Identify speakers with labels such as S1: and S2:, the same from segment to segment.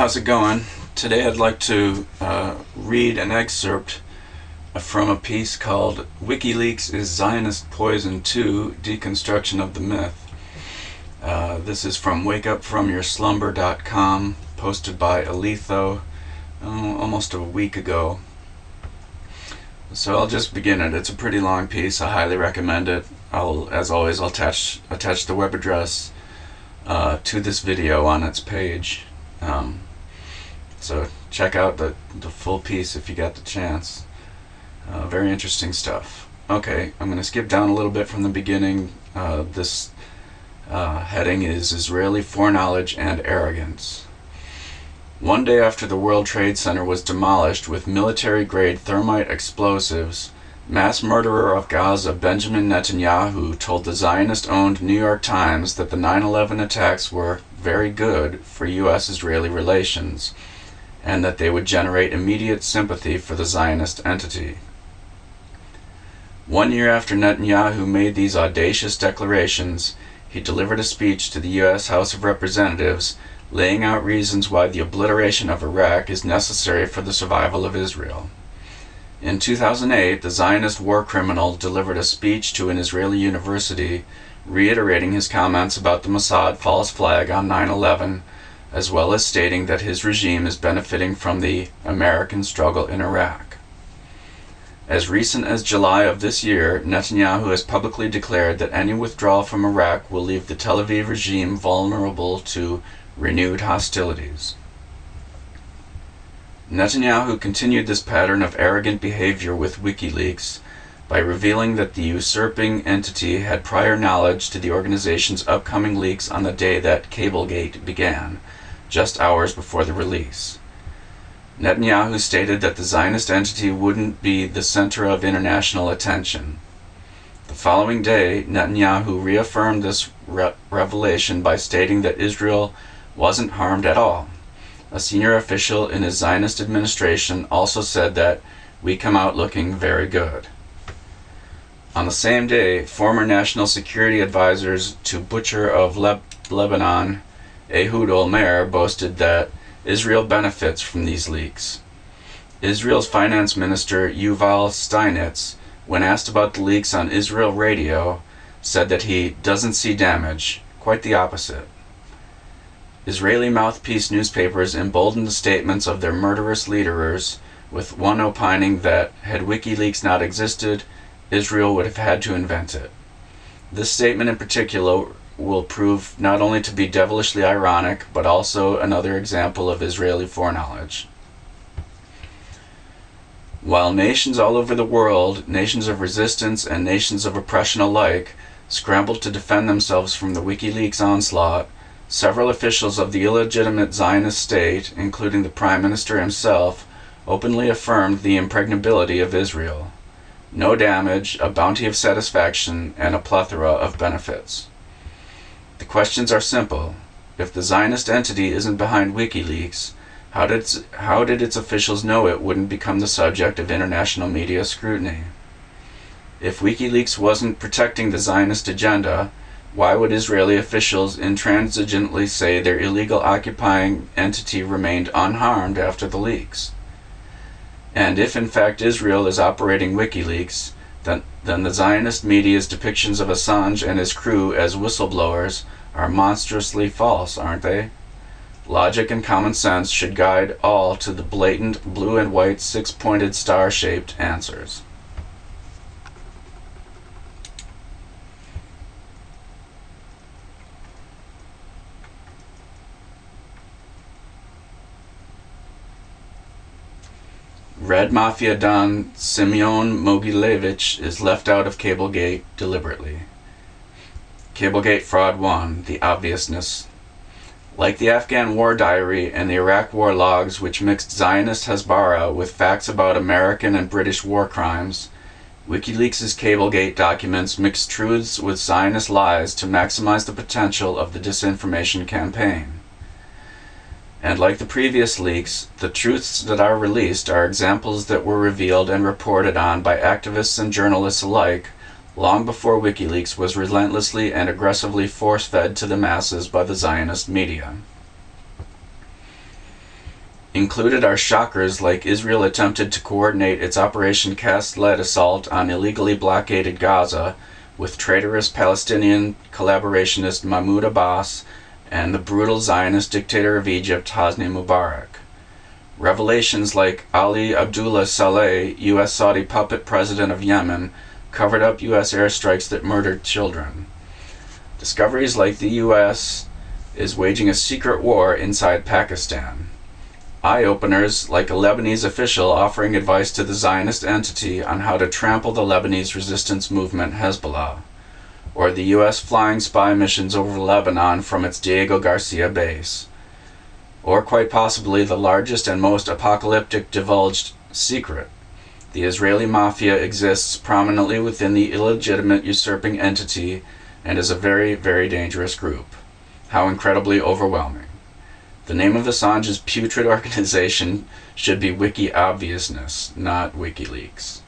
S1: how's it going? Today I'd like to read an excerpt from a piece called Wikileaks is Zionist Poison 2, Deconstruction of the Myth. This is from wakeupfromyourslumber.com, posted by Aletho almost a week ago. So I'll just begin it. It's a pretty long piece. I highly recommend it. As always, I'll attach the web address to this video on its page. So check out the full piece if you get the chance. Very interesting stuff. Okay, I'm going to skip down a little bit from the beginning. This heading is Israeli Foreknowledge and Arrogance. One day after the World Trade Center was demolished with military-grade thermite explosives, mass murderer of Gaza Benjamin Netanyahu told the Zionist-owned New York Times that the 9/11 attacks were very good for U.S.-Israeli relations, and that they would generate immediate sympathy for the Zionist entity. 1 year after Netanyahu made these audacious declarations, he delivered a speech to the U.S. House of Representatives laying out reasons why the obliteration of Iraq is necessary for the survival of Israel. In 2008, the Zionist war criminal delivered a speech to an Israeli university reiterating his comments about the Mossad false flag on 9/11, as well as stating that his regime is benefiting from the American struggle in Iraq. As recent as July of this year, Netanyahu has publicly declared that any withdrawal from Iraq will leave the Tel Aviv regime vulnerable to renewed hostilities. Netanyahu continued this pattern of arrogant behavior with Wikileaks by revealing that the usurping entity had prior knowledge to the organization's upcoming leaks on the day that Cablegate began, just hours before the release. Netanyahu stated that the Zionist entity wouldn't be the center of international attention. The following day, Netanyahu reaffirmed this revelation by stating that Israel wasn't harmed at all. A senior official in his Zionist administration also said that we come out looking very good. On the same day, former national security advisors to Butcher of Lebanon, Ehud Olmer, boasted that Israel benefits from these leaks. Israel's finance minister Yuval Steinitz, when asked about the leaks on Israel radio, said that he doesn't see damage, quite the opposite. Israeli mouthpiece newspapers emboldened the statements of their murderous leaders, with one opining that, had WikiLeaks not existed, Israel would have had to invent it. This statement in particular will prove not only to be devilishly ironic, but also another example of Israeli foreknowledge. While nations all over the world, nations of resistance and nations of oppression alike, scrambled to defend themselves from the WikiLeaks onslaught, several officials of the illegitimate Zionist state, including the Prime Minister himself, openly affirmed the impregnability of Israel. No damage, a bounty of satisfaction, and a plethora of benefits. The questions are simple. If the Zionist entity isn't behind WikiLeaks, how did its officials know it wouldn't become the subject of international media scrutiny? If WikiLeaks wasn't protecting the Zionist agenda, why would Israeli officials intransigently say their illegal occupying entity remained unharmed after the leaks? And if in fact Israel is operating WikiLeaks, then the Zionist media's depictions of Assange and his crew as whistleblowers are monstrously false, aren't they? Logic and common sense should guide all to the blatant blue and white six-pointed star-shaped answers. Red Mafia Don Simeon Mogilevich is left out of Cablegate deliberately. Cablegate Fraud 1, The Obviousness. Like the Afghan War Diary and the Iraq War Logs, which mixed Zionist Hasbara with facts about American and British war crimes, WikiLeaks' Cablegate documents mix truths with Zionist lies to maximize the potential of the disinformation campaign. And like the previous leaks, the truths that are released are examples that were revealed and reported on by activists and journalists alike long before WikiLeaks was relentlessly and aggressively force-fed to the masses by the Zionist media. Included are shockers like Israel attempted to coordinate its Operation Cast-Lead assault on illegally blockaded Gaza with traitorous Palestinian collaborationist Mahmoud Abbas and the brutal Zionist dictator of Egypt, Hosni Mubarak. Revelations like Ali Abdullah Saleh, U.S. Saudi puppet president of Yemen, covered up U.S. airstrikes that murdered children. Discoveries like the U.S. is waging a secret war inside Pakistan. Eye-openers like a Lebanese official offering advice to the Zionist entity on how to trample the Lebanese resistance movement Hezbollah, or the U.S. flying spy missions over Lebanon from its Diego Garcia base, or quite possibly the largest and most apocalyptic divulged secret. The Israeli mafia exists prominently within the illegitimate usurping entity and is a very, very dangerous group. How incredibly overwhelming. The name of Assange's putrid organization should be Wiki Obviousness, not Wikileaks.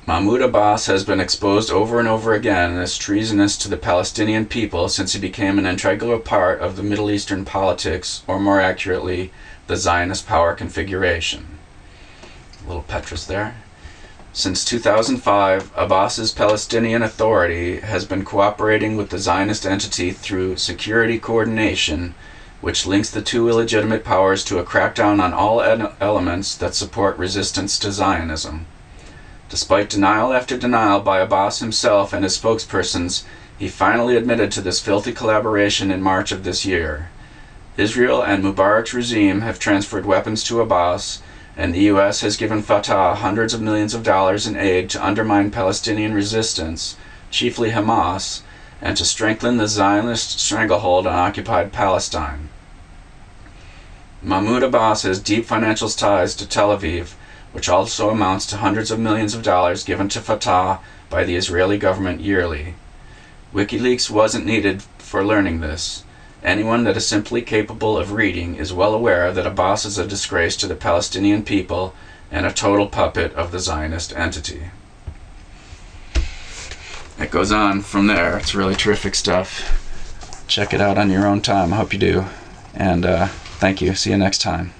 S1: Mahmoud Abbas has been exposed over and over again as treasonous to the Palestinian people since he became an integral part of the Middle Eastern politics, or more accurately, the Zionist power configuration. A little Petrus there. Since 2005, Abbas's Palestinian Authority has been cooperating with the Zionist entity through security coordination, which links the two illegitimate powers to a crackdown on all elements that support resistance to Zionism. Despite denial after denial by Abbas himself and his spokespersons, he finally admitted to this filthy collaboration in March of this year. Israel and Mubarak's regime have transferred weapons to Abbas, and the U.S. has given Fatah hundreds of millions of dollars in aid to undermine Palestinian resistance, chiefly Hamas, and to strengthen the Zionist stranglehold on occupied Palestine. Mahmoud Abbas has deep financial ties to Tel Aviv, which also amounts to hundreds of millions of dollars given to Fatah by the Israeli government yearly. WikiLeaks wasn't needed for learning this. Anyone that is simply capable of reading is well aware that Abbas is a disgrace to the Palestinian people and a total puppet of the Zionist entity. It goes on from there. It's really terrific stuff. Check it out on your own time. I hope you do. And thank you. See you next time.